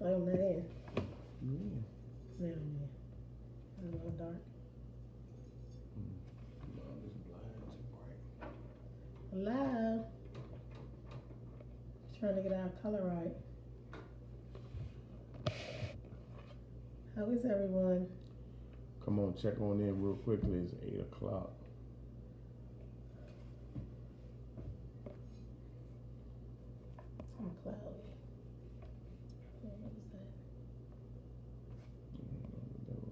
Like on that end. Yeah. That on there. A little dark. No, this blind too bright. Hello. Trying to get our color right. How is everyone? Come on, check on in real quickly. It's 8 o'clock. I'm cloudy. What was that? That's not bad.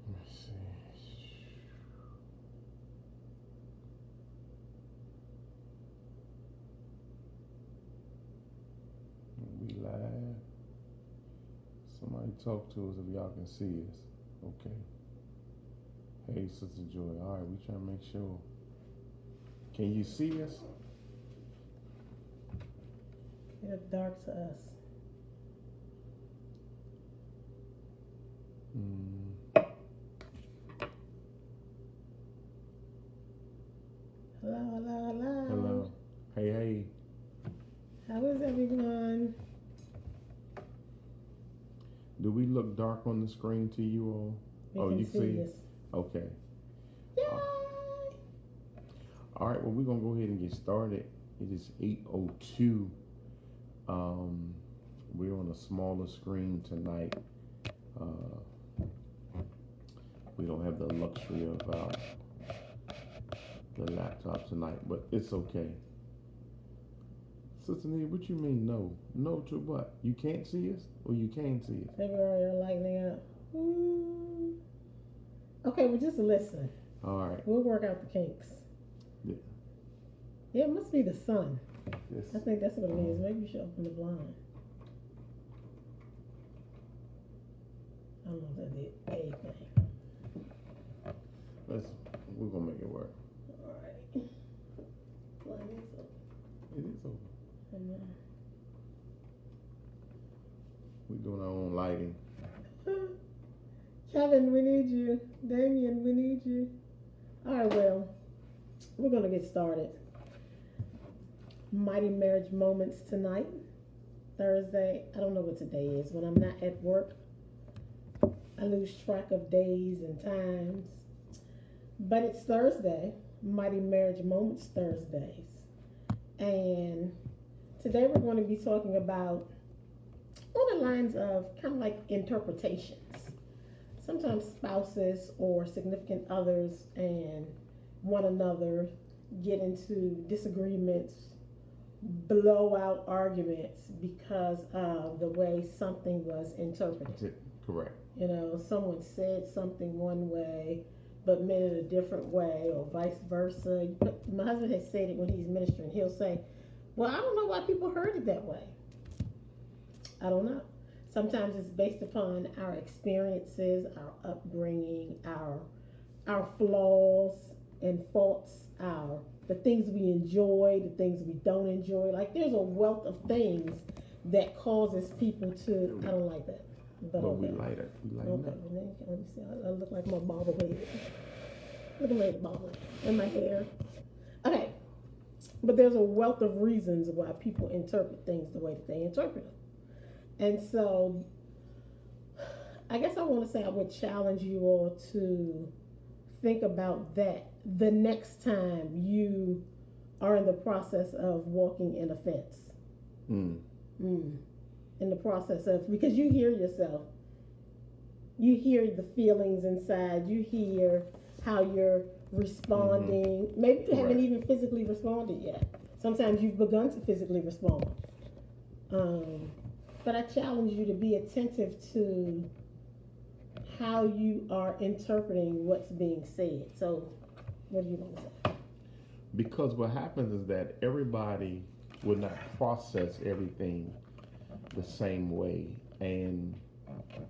Let's see. We live. Somebody talk to us if y'all can see us. Okay. Hey, Sister Joy. All right, we trying to make sure. Can you see us? It looked dark to us. Hello, hello, hello. Hello. Hey, hey. How is everyone? Do we look dark on the screen to you all? We Oh, can you see us. Okay. Yay! All right, well, we're going to go ahead and get started. It is 8:02. We're on a smaller screen tonight. We don't have the luxury of the laptop tonight, but it's okay. Sister Nita, what you mean no? No to what? You can't see us or you can see us? February are lightening up. Okay, well, just listen. All right. We'll work out the kinks. Yeah. Yeah, it must be the sun. Yes. I think that's what it is. Maybe you should open the blind. I don't know if that did anything. We're gonna make it work. Alright. Blind is open. It is over. And, We're doing our own lighting. Kevin, we need you. Damien, we need you. Alright, well, we're gonna get started. Mighty Marriage Moments tonight, Thursday. I don't know what today is. When I'm not at work, I lose track of days and times. But it's Thursday, Mighty Marriage Moments Thursdays. And today we're going to be talking about on the lines of kind of like interpretations. Sometimes spouses or significant others and one another get into disagreements, blowout arguments because of the way something was interpreted. Correct. You know, someone said something one way but meant it a different way, or vice versa. My husband has said it when he's ministering. He'll say, well, I don't know why people heard it that way. I don't know. Sometimes it's based upon our experiences, our upbringing, our flaws and faults, the things we enjoy, the things we don't enjoy. Like there's a wealth of things that causes people to, I don't like that. But okay. We light it. We light Okay, it up. let me see. I look like my bobblehead. Looking like a bobblehead in my hair. Okay, but there's a wealth of reasons why people interpret things the way that they interpret them. And so, I guess I want to say I would challenge you all to think about that the next time you are in the process of walking in a fence. In the process of, because you hear yourself, you hear the feelings inside, you hear how you're responding. Maybe you haven't even physically responded yet. Sometimes you've begun to physically respond. But I challenge you to be attentive to how you are interpreting what's being said. So, what do you want to say? Because what happens is that everybody will not process everything the same way. And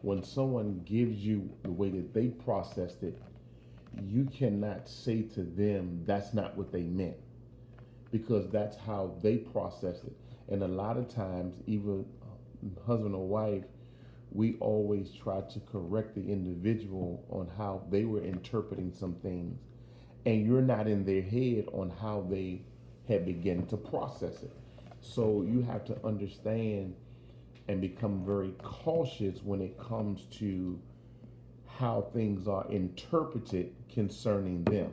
when someone gives you the way that they processed it, you cannot say to them that's not what they meant, because that's how they process it. And a lot of times, even husband or wife, we always try to correct the individual on how they were interpreting some things, and you're not in their head on how they had begun to process it. So you have to understand and become very cautious when it comes to how things are interpreted concerning them.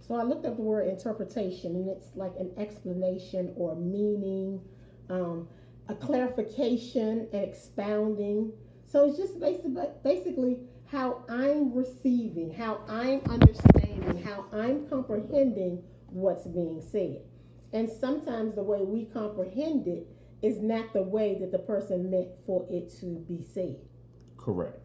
So I looked up the word interpretation, and it's like an explanation or meaning, a clarification and expounding. So it's just basically how I'm receiving, how I'm understanding, how I'm comprehending what's being said. And sometimes the way we comprehend it is not the way that the person meant for it to be said. Correct.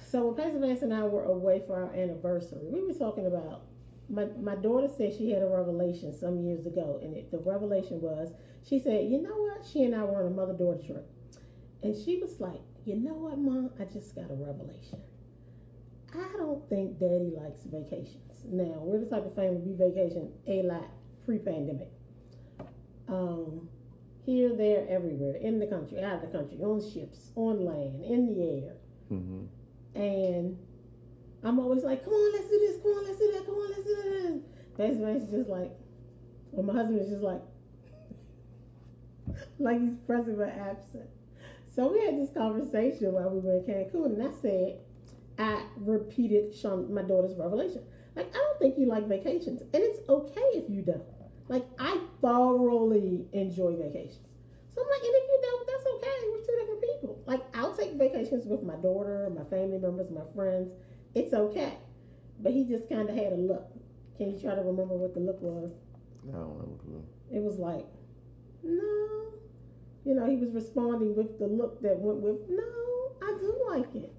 So when Pastor Vance and I were away for our anniversary, we were talking about, my daughter said she had a revelation some years ago, and the revelation was, she said, you know what, she and I were on a mother-daughter trip, and she was like, you know what, Mom, I just got a revelation. I don't think Daddy likes vacations. Now, we're the type of family we vacation a lot pre-pandemic. Here, there, everywhere, in the country, out of the country, on ships, on land, in the air. Mm-hmm. And I'm always like, come on, let's do this, come on, let's do that, come on, let's do that. Pastor Vance is just like, well, my husband is just like he's present but absent. So we had this conversation while we were in Cancun, and I said, I repeated my daughter's revelation. Like, I don't think you like vacations, and it's okay if you don't. Like, I thoroughly enjoy vacations. So I'm like, and if you don't, that's okay. We're two different people. Like, I'll take vacations with my daughter, my family members, my friends. It's okay. But he just kind of had a look. Can you try to remember what the look was? I don't know. It was like, no. You know, he was responding with the look that went with, no, I do like it.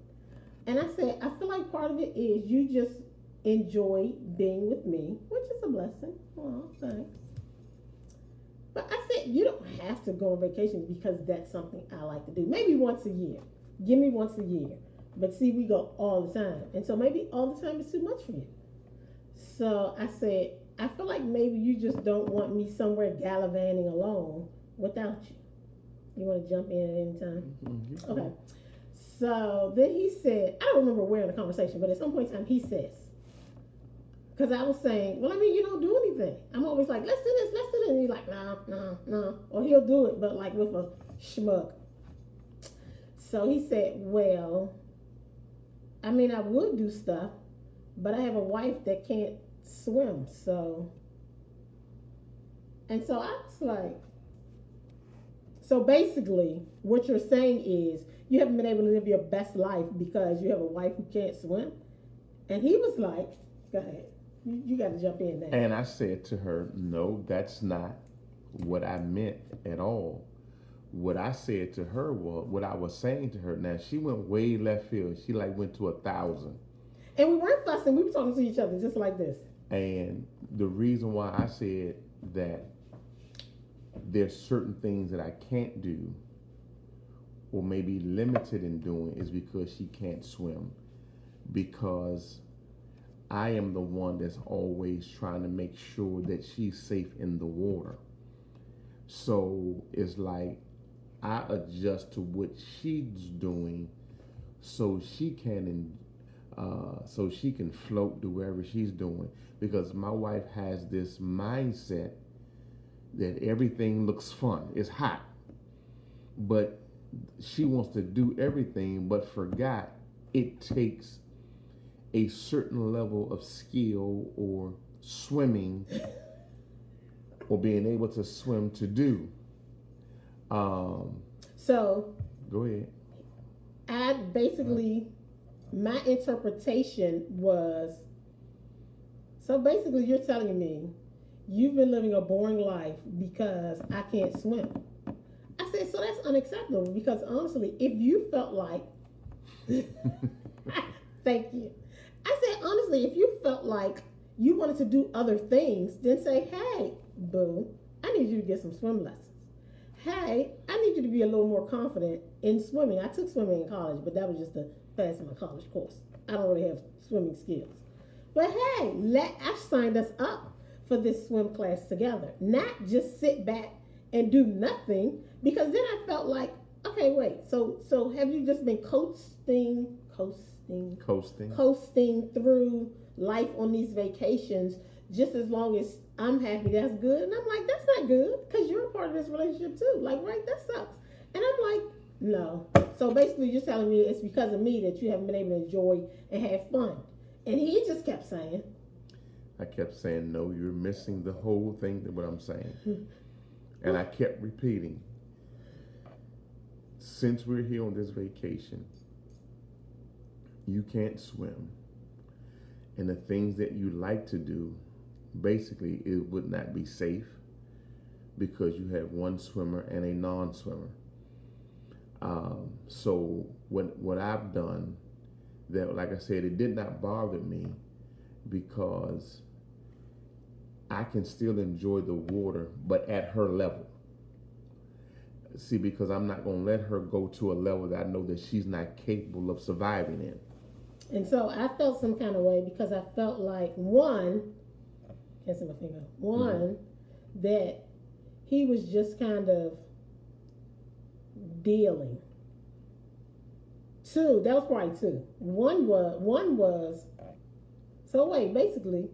And I said, I feel like part of it is you just enjoy being with me, which is a blessing. Oh, thanks. But I said, you don't have to go on vacation because that's something I like to do. Maybe once a year. Give me once a year. But see, we go all the time. And so maybe all the time is too much for you. So I said, I feel like maybe you just don't want me somewhere gallivanting alone without you. You want to jump in at any time? Mm-hmm. Okay. So then he said, I don't remember where in the conversation, but at some point in time he says, because I was saying, well, I mean, you don't do anything. I'm always like, let's do this, let's do this. And he's like, no. Or he'll do it, but like with a schmuck. So he said, well, I mean, I would do stuff, but I have a wife that can't swim. So, and so I was like, so basically what you're saying is you haven't been able to live your best life because you have a wife who can't swim. And he was like, go ahead. You got to jump in there. And I said to her, no, that's not what I meant at all. What I said to her was, what I was saying to her, now she went way left field. She like went to 1,000. And we weren't fussing. We were talking to each other just like this. And the reason why I said that there's certain things that I can't do or maybe limited in doing is because she can't swim. Because I am the one that's always trying to make sure that she's safe in the water. So it's like I adjust to what she's doing so she can float to wherever she's doing. Because my wife has this mindset that everything looks fun. It's hot. But she wants to do everything but forgot it takes a certain level of skill or swimming or being able to swim to do. So go ahead. I basically, my interpretation was, so basically you're telling me you've been living a boring life because I can't swim. I said, so that's unacceptable because honestly, if you felt like, thank you. I said, honestly, if you felt like you wanted to do other things, then say, hey, boo, I need you to get some swim lessons. Hey, I need you to be a little more confident in swimming. I took swimming in college, but that was just to pass my college course. I don't really have swimming skills. But hey, I signed us up for this swim class together, not just sit back and do nothing. Because then I felt like, okay, wait. So have you just been coasting through life on these vacations just as long as I'm happy? That's good. And I'm like, that's not good because you're a part of this relationship too. Like, right? That sucks. And I'm like, no. So basically, you're telling me it's because of me that you haven't been able to enjoy and have fun. And he just kept saying, I kept saying, no, you're missing the whole thing to what I'm saying. And I kept repeating, since we're here on this vacation, you can't swim. And the things that you like to do, basically, it would not be safe because you have one swimmer and a non-swimmer. So what I've done, that, like I said, it did not bother me because I can still enjoy the water, but at her level. See, because I'm not going to let her go to a level that I know that she's not capable of surviving in. And so I felt some kind of way because I felt like, one, can't see my finger, that he was just kind of dealing. Two, that was probably two. One was, so wait, basically,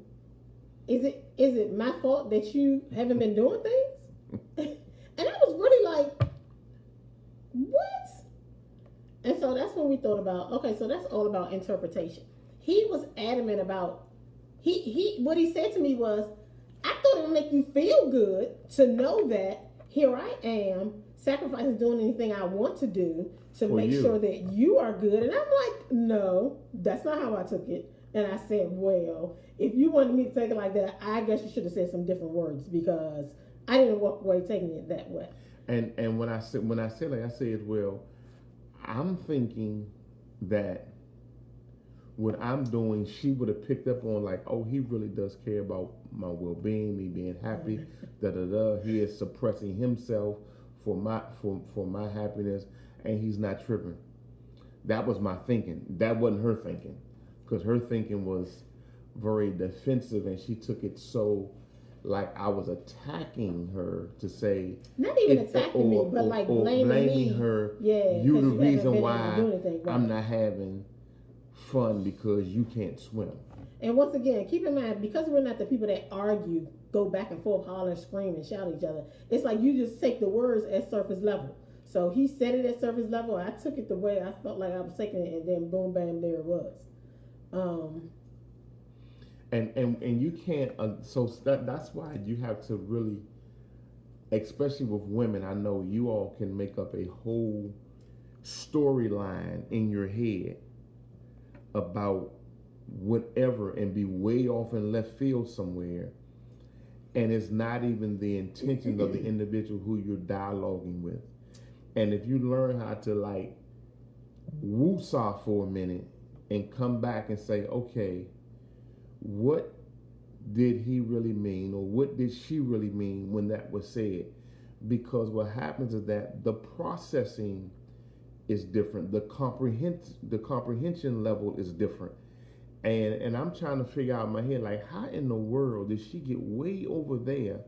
is it my fault that you haven't been doing things? And I was really like, what? And so that's when we thought about, okay, so that's all about interpretation. He was adamant about, what he said to me was, I thought it would make you feel good to know that here I am, sacrificing doing anything I want to do to make sure that you are good. And I'm like, no, that's not how I took it. And I said, well, if you wanted me to take it like that, I guess you should have said some different words because I didn't walk away taking it that way. And when I said like I said, well, I'm thinking that what I'm doing, she would have picked up on like, oh, he really does care about my well-being, me being happy, He is suppressing himself for my happiness, and he's not tripping. That was my thinking. That wasn't her thinking, because her thinking was very defensive, and she took it so like I was attacking her to say, not even attacking me, but like blaming her. Yeah, you the reason why right. I'm not having fun because you can't swim. And once again, keep in mind, because we're not the people that argue, go back and forth, holler, scream, and shout at each other. It's like you just take the words at surface level. So he said it at surface level. I took it the way I felt like I was taking it, and then boom, bam, there it was. And you can't. So that's why you have to really, especially with women. I know you all can make up a whole storyline in your head about whatever and be way off in left field somewhere, and it's not even the intention of the individual who you're dialoguing with. And if you learn how to like woosah for a minute and come back and say, okay, what did he really mean, or what did she really mean when that was said? Because what happens is that the processing is different, the comprehension level is different, and I'm trying to figure out in my head, like, how in the world did she get way over there?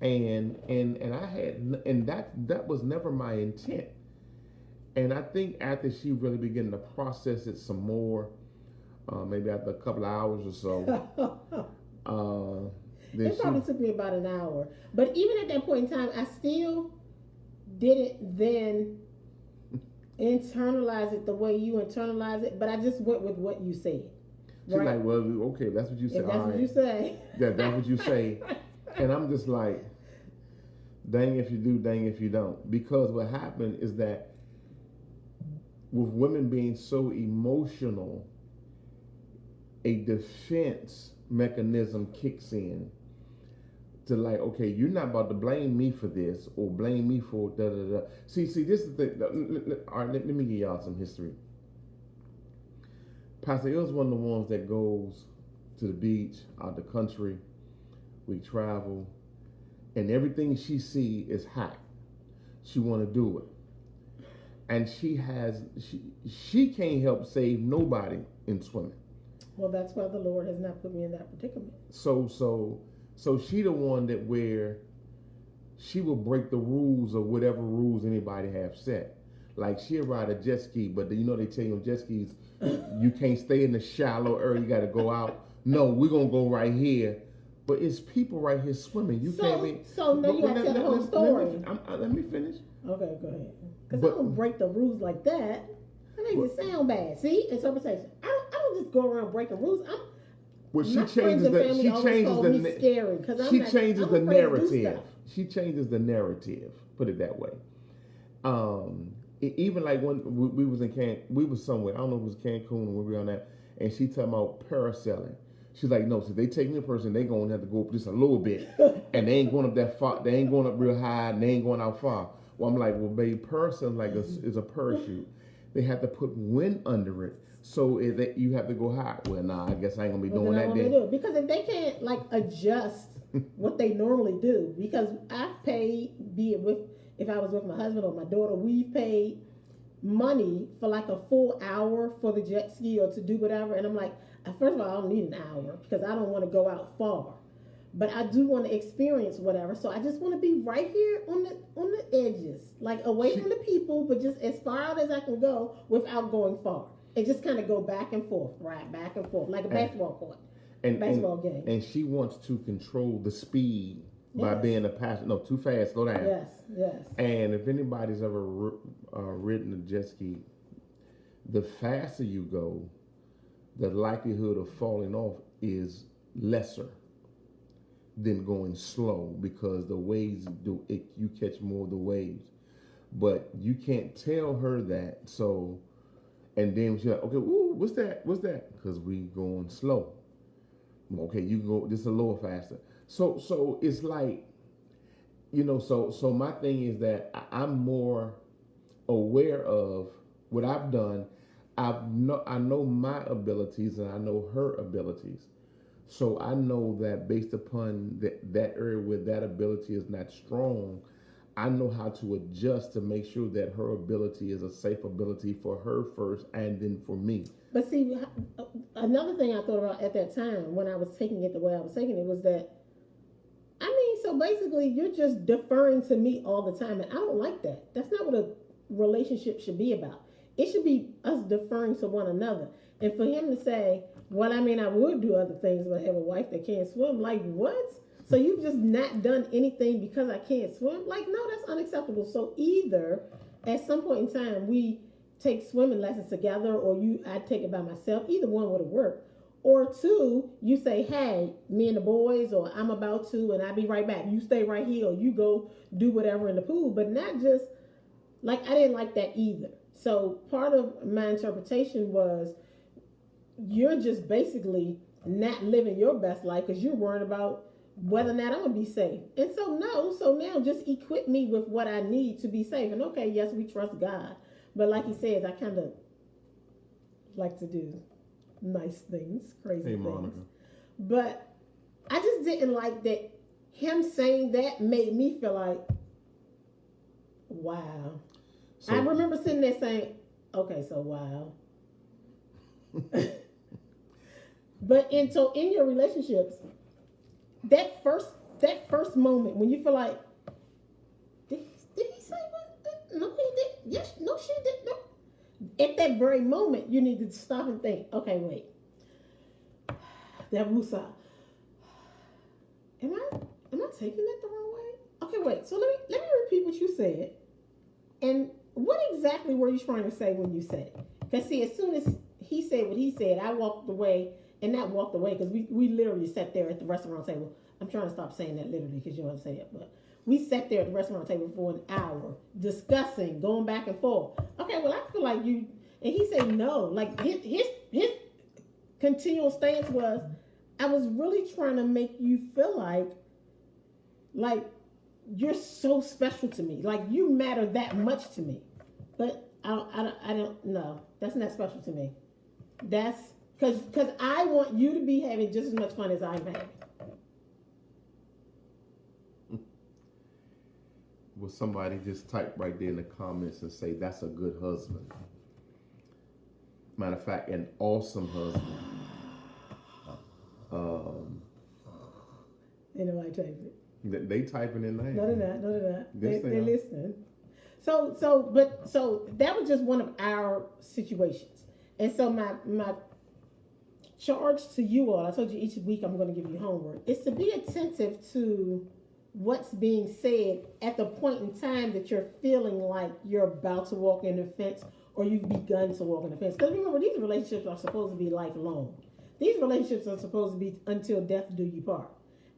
And I had, and that was never my intent. And I think after she really began to process it some more, maybe after a couple of hours or so, it probably took me about an hour. But even at that point in time, I still didn't then internalize it the way you internalize it. But I just went with what you said. She's right? Like, well, okay, that's what you say. If that's what you say. That's what you say. And I'm just like, dang if you do, dang if you don't. Because what happened is that with women being so emotional, a defense mechanism kicks in to like, okay, you're not about to blame me for this or blame me for da da da. See, this is the thing. All right, let me give y'all some history. Pastor Ill's one of the ones that goes to the beach, out the country. We travel, and everything she see is hot. She want to do it, and she can't help save nobody in swimming. Well, that's why the Lord has not put me in that predicament. So she the one that where she will break the rules of whatever rules anybody have set. Like she'll ride a jet ski, but you know they tell you on jet skis, you can't stay in the shallow area. You got to go out. No, we're gonna go right here. But it's people right here swimming. You can't be. So now you got to tell the whole story. Let me finish. Okay, go ahead. Because I don't break the rules like that. That makes it sound bad. See, interpretation. I don't just go around breaking rules. Well, she changes the narrative. She changes the narrative. Put it that way. Even like when we was in we was somewhere. I don't know if it was Cancun or where we were on that, and she talking about parasailing. She's like, no, so they take me in person, they gonna have to go up just a little bit, and they ain't going up that far. They ain't going up real high, and they ain't going out far. Well, I'm like, well, babe, parasailing like is a parachute. They have to put wind under it, so you have to go high. Well, nah, I guess I ain't gonna be doing that then. Because if they can't like adjust what they normally do, because I've paid, if I was with my husband or my daughter, we've paid money for like a full hour for the jet ski or to do whatever, and I'm like, first of all, I don't need an hour because I don't want to go out far, but I do want to experience whatever. So I just want to be right here on the edges, like away from the people, but just as far out as I can go without going far, and just kind of go back and forth, right, back and forth, like a basketball court, basketball game. And she wants to control the speed by being a passenger. No, too fast, slow down. Yes. And if anybody's ever ridden a jet ski, the faster you go, the likelihood of falling off is lesser than going slow because the waves you catch more of the waves. But you can't tell her that. So, and then she's like, okay, ooh, what's that? Because we going slow. Okay, you go just a little faster. So it's like, so my thing is that I'm more aware of what I've done. I know my abilities and I know her abilities. So I know that based upon that area where that ability is not strong, I know how to adjust to make sure that her ability is a safe ability for her first and then for me. But see, another thing I thought about at that time when I was taking it the way I was taking it was that, so basically you're just deferring to me all the time, and I don't like that. That's not what a relationship should be about. It should be us deferring to one another. And for him to say, well, I would do other things, but I have a wife that can't swim. Like, what? So you've just not done anything because I can't swim? Like, no, that's unacceptable. So either at some point in time we take swimming lessons together, or I take it by myself. Either one would have worked. Or two, you say, hey, me and the boys, or I'm about to, and I'll be right back. You stay right here, or you go do whatever in the pool. But not just, like, I didn't like that either. So part of my interpretation was you're just basically not living your best life because you're worried about whether or not I'm going to be safe. And so now just equip me with what I need to be safe. And okay, yes, we trust God. But like he says, I kind of like to do nice things, crazy things. Monica. But I just didn't like that him saying that made me feel like, wow. So, I remember sitting there saying, okay, so wow. But in your relationships, that first moment when you feel like, did he say what? No, he did. Yes, no, she did. No. At that very moment, you need to stop and think, okay, wait. That woosah. Am I taking that the wrong way? Okay, wait. So let me repeat what you said. And what exactly were you trying to say when you said it? Because see, as soon as he said what he said, I walked away, and not walked away because we literally sat there at the restaurant table. I'm trying to stop saying that literally because you don't want to say it, but we sat there at the restaurant table for an hour discussing, going back and forth. Okay, well, I feel like you, and he said no. Like his continual stance was, I was really trying to make you feel like you're so special to me. Like you matter that much to me. But I don't know. That's not special to me. That's Because I want you to be having just as much fun as I'm having. Will somebody just type right there in the comments and say that's a good husband? Matter of fact, an awesome husband. Ain't nobody typing it. They typing in there. No, they're not. No, they're not. Yes, They're listening. So that was just one of our situations. And so my charge to you all, I told you each week I'm going to give you homework, is to be attentive to what's being said at the point in time that you're feeling like you're about to walk in the fence or you've begun to walk in the fence. Because remember, these relationships are supposed to be lifelong. These relationships are supposed to be until death do you part.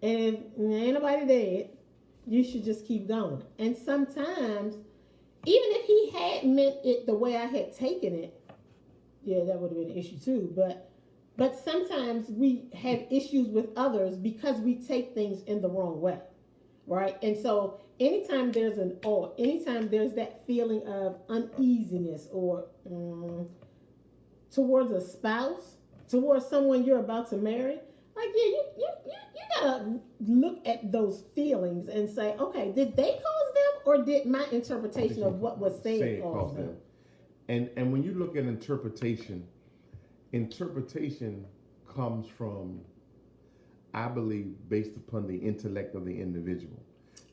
And if ain't nobody dead, you should just keep going. And sometimes, even if he had meant it the way I had taken it, yeah, that would have been an issue too. But sometimes we have issues with others because we take things in the wrong way, right? And so anytime there's anytime there's that feeling of uneasiness or towards a spouse, towards someone you're about to marry, like you gotta look at those feelings and say, okay, did they cause them or did my interpretation of what was said cause them? And when you look at interpretation comes from, I believe, based upon the intellect of the individual.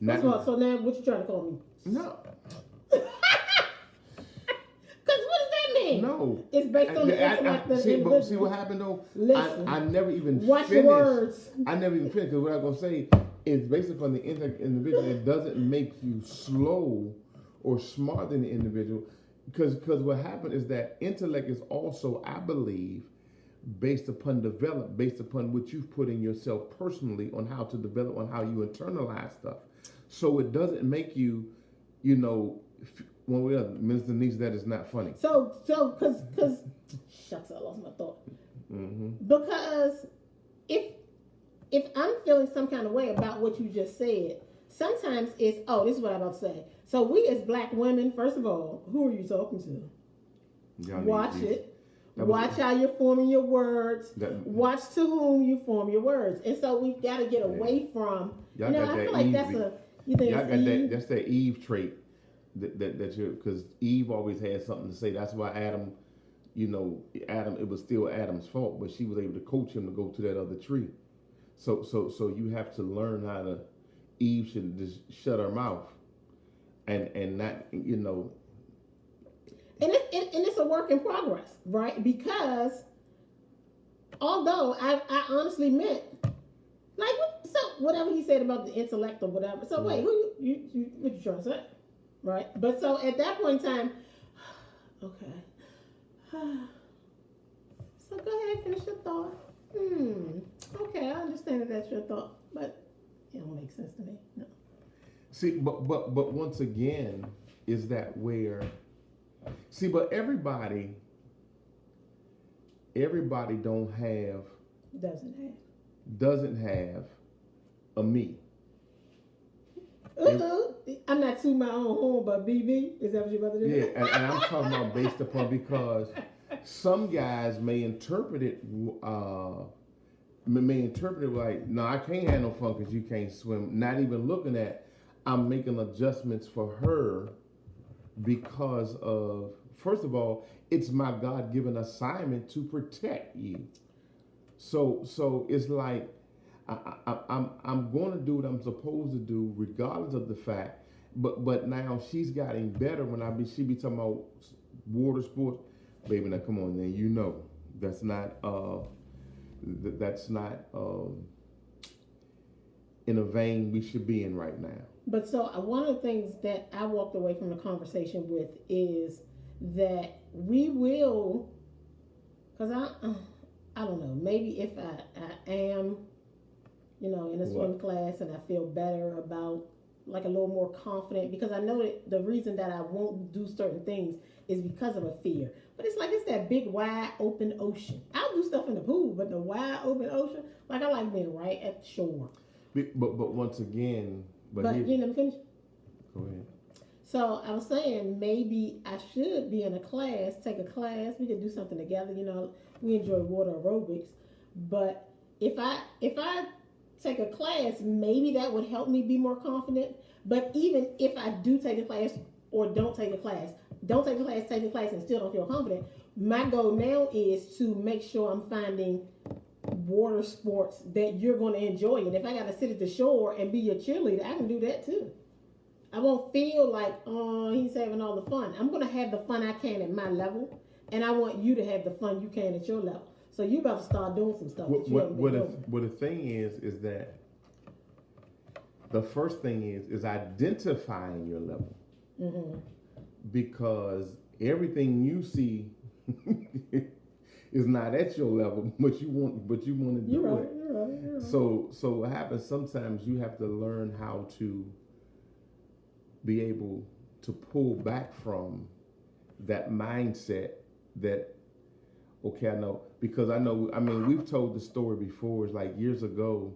First of all, so now what you trying to call me? No. Because what does that mean? No. It's based on the intellect of the individual. See what happened though? Listen, I never even watch finished. your words. I never even finished because what I'm going to say is based upon the intellect of the individual. It doesn't make you slow or smart than the individual. Because what happened is that intellect is also, I believe, based upon what you've put in yourself personally on how to develop, on how you internalize stuff. So it doesn't make you, one way or other. Ms. Denise, that is not funny. So, because, shucks, I lost my thought. Mm-hmm. Because if I'm feeling some kind of way about what you just said, sometimes it's, this is what I'm about to say. So we as black women, first of all, who are you talking to? Watch it. Watch how you're forming your words. Watch to whom you form your words. And so we've got to get away from, I feel like that's that's that Eve trait that you're, because Eve always had something to say. That's why Adam, it was still Adam's fault, but she was able to coach him to go to that other tree. So you have to learn how to, Eve should just shut her mouth and not, And it's a work in progress, right? Because although I honestly meant, whatever he said about the intellect or whatever. So wait, what you trying to say, right? But so at that point in time, okay. So go ahead, finish your thought. Okay, I understand that that's your thought, but it don't make sense to me. No. See, but once again, is that where? See, but everybody doesn't have a me. I'm not tooting my own horn, but BB, is that what you're about to do? Yeah, and I'm talking about based upon, because some guys may interpret it like, no, I can't have no fun because you can't swim. Not even looking at, I'm making adjustments for her because of, first of all, it's my God-given assignment to protect you. So it's like I'm going to do what I'm supposed to do regardless of the fact. But now she's gotten better when she be talking about water sports. Baby, now come on, then that's not in a vein we should be in right now. But so one of the things that I walked away from the conversation with is that we will, because I don't know, maybe if I am, in a swim class and I feel better about, like a little more confident, because I know that the reason that I won't do certain things is because of a fear. But it's that big wide open ocean. I'll do stuff in the pool, but the wide open ocean, I like being right at the shore. But once again, but you never finish. Go ahead. So I was saying maybe I should be in a class, take a class. We could do something together. You know, we enjoy water aerobics, but if I take a class, maybe that would help me be more confident. But even if I do take a class or don't take a class, don't take a class, take a class, and still don't feel confident. My goal now is to make sure I'm finding water sports that you're going to enjoy. And if I got to sit at the shore and be your cheerleader, I can do that too. I won't feel like, oh, he's having all the fun. I'm going to have the fun I can at my level, and I want you to have the fun you can at your level. So you about to start doing some stuff. What the thing is that the first thing is identifying your level, because everything you see is not at your level, but you want to do You're it. right. You're right. So what happens sometimes, you have to learn how to be able to pull back from that mindset that, okay, I know, because I mean, we've told the story before. It's like years ago,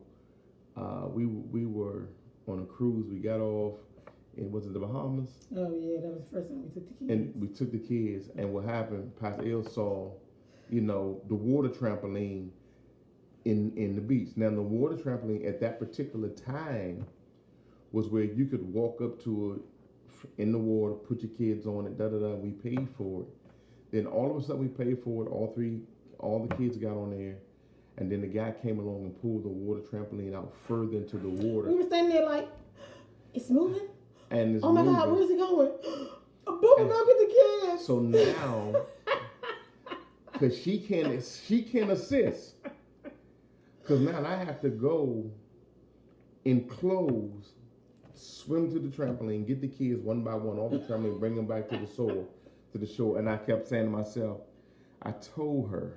we were on a cruise. We got off, and was it the Bahamas? Oh yeah, that was the first time we took the kids. And we took the kids, and what happened, Pastor El saw, you know, the water trampoline in the beach. Now, the water trampoline at that particular time was where you could walk up to it in the water, put your kids on it, we paid for it. Then all of a sudden we paid for it, all the kids got on there, and then the guy came along and pulled the water trampoline out further into the water. We were standing there like, it's moving? And it's oh my moving. God, where's it going? A boomer, go get the kids. So now, because she can assist, because now I have to go in clothes, swim to the trampoline, get the kids one by one off the trampoline, bring them back to the shore. And I kept saying to myself, I told her,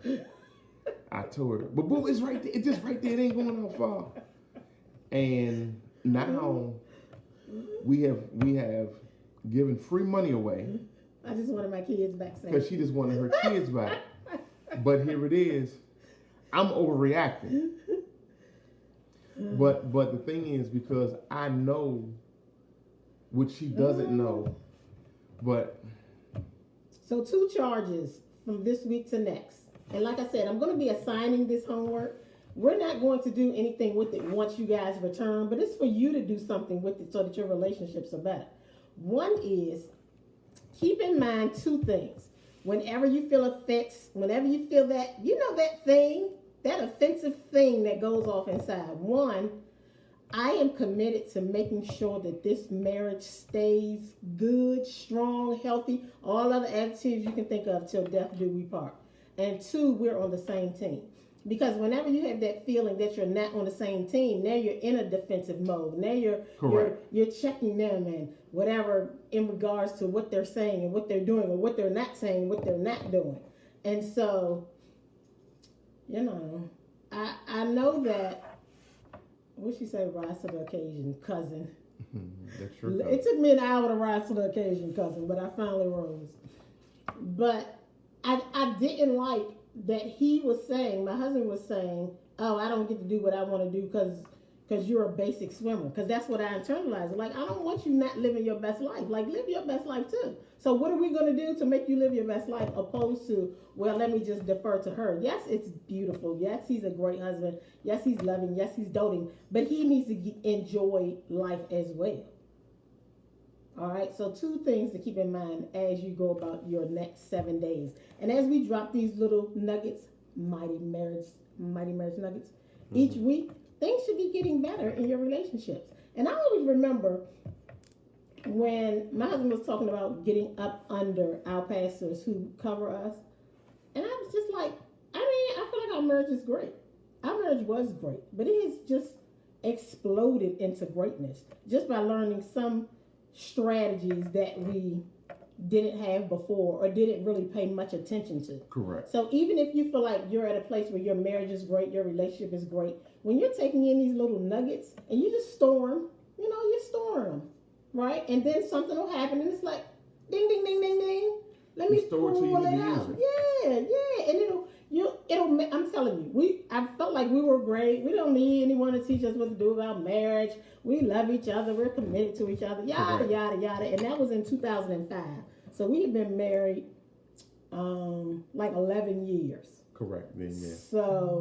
but boo, it's right there. It's just right there. It ain't going that far. And now we have given free money away. I just wanted my kids back safe. Because she just wanted her kids back. But here it is. I'm overreacting. But the thing is, because I know what she doesn't know. But so 2 charges from this week to next. And like I said, I'm going to be assigning this homework. We're not going to do anything with it once you guys return, but it's for you to do something with it so that your relationships are better. One is, keep in mind 2 things. Whenever you feel offense, whenever you feel that, you know, that thing, that offensive thing that goes off inside. 1, I am committed to making sure that this marriage stays good, strong, healthy, all other attitudes you can think of till death do we part. And 2, we're on the same team. Because whenever you have that feeling that you're not on the same team, now you're in a defensive mode. Now you're checking them and whatever in regards to what they're saying and what they're doing, or what they're not saying, what they're not doing. And so, you know, I know that, what she say, rise to the occasion, cousin. That's true. It took me an hour to rise to the occasion, cousin, but I finally rose. But I didn't like that he was saying, my husband was saying, oh, I don't get to do what I want to do because you're a basic swimmer. Because that's what I internalized. Like, I don't want you not living your best life. Like, live your best life too. So what are we going to do to make you live your best life, opposed to, well, let me just defer to her? Yes, it's beautiful. Yes, he's a great husband. Yes, he's loving. Yes, he's doting. But he needs to enjoy life as well. All right, so 2 things to keep in mind as you go about your next 7 days. And as we drop these little nuggets, mighty marriage nuggets, each week, things should be getting better in your relationships. And I always remember when my husband was talking about getting up under our pastors who cover us. And I was just like, I feel like our marriage is great. Our marriage was great, but it has just exploded into greatness just by learning some strategies that we didn't have before or didn't really pay much attention to. Correct. So even if you feel like you're at a place where your marriage is great, your relationship is great, when you're taking in these little nuggets and you just store them, you store them, right? And then something will happen and it's like, ding, ding, ding, ding, ding. Let me store it till you pull it need to out. use it. Yeah. And I'm telling you, I felt like we were great. We don't need anyone to teach us what to do about marriage. We love each other. We're committed to each other. Yada Correct. yada yada. And that was in 2005. So we had been married, like 11 years. Correct. Then yeah. So,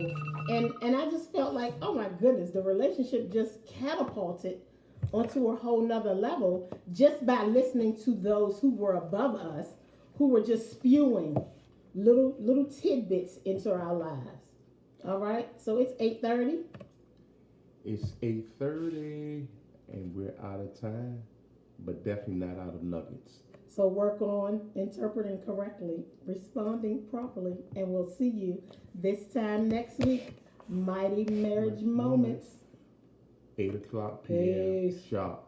and I just felt like, oh my goodness, the relationship just catapulted onto a whole nother level just by listening to those who were above us, who were just spewing little tidbits into our lives. All right, so it's 8:30. It's 8:30, and we're out of time, but definitely not out of nuggets. So work on interpreting correctly, responding properly, and we'll see you this time next week. Mighty Marriage Moments. 8 o'clock p.m. Peace. sharp.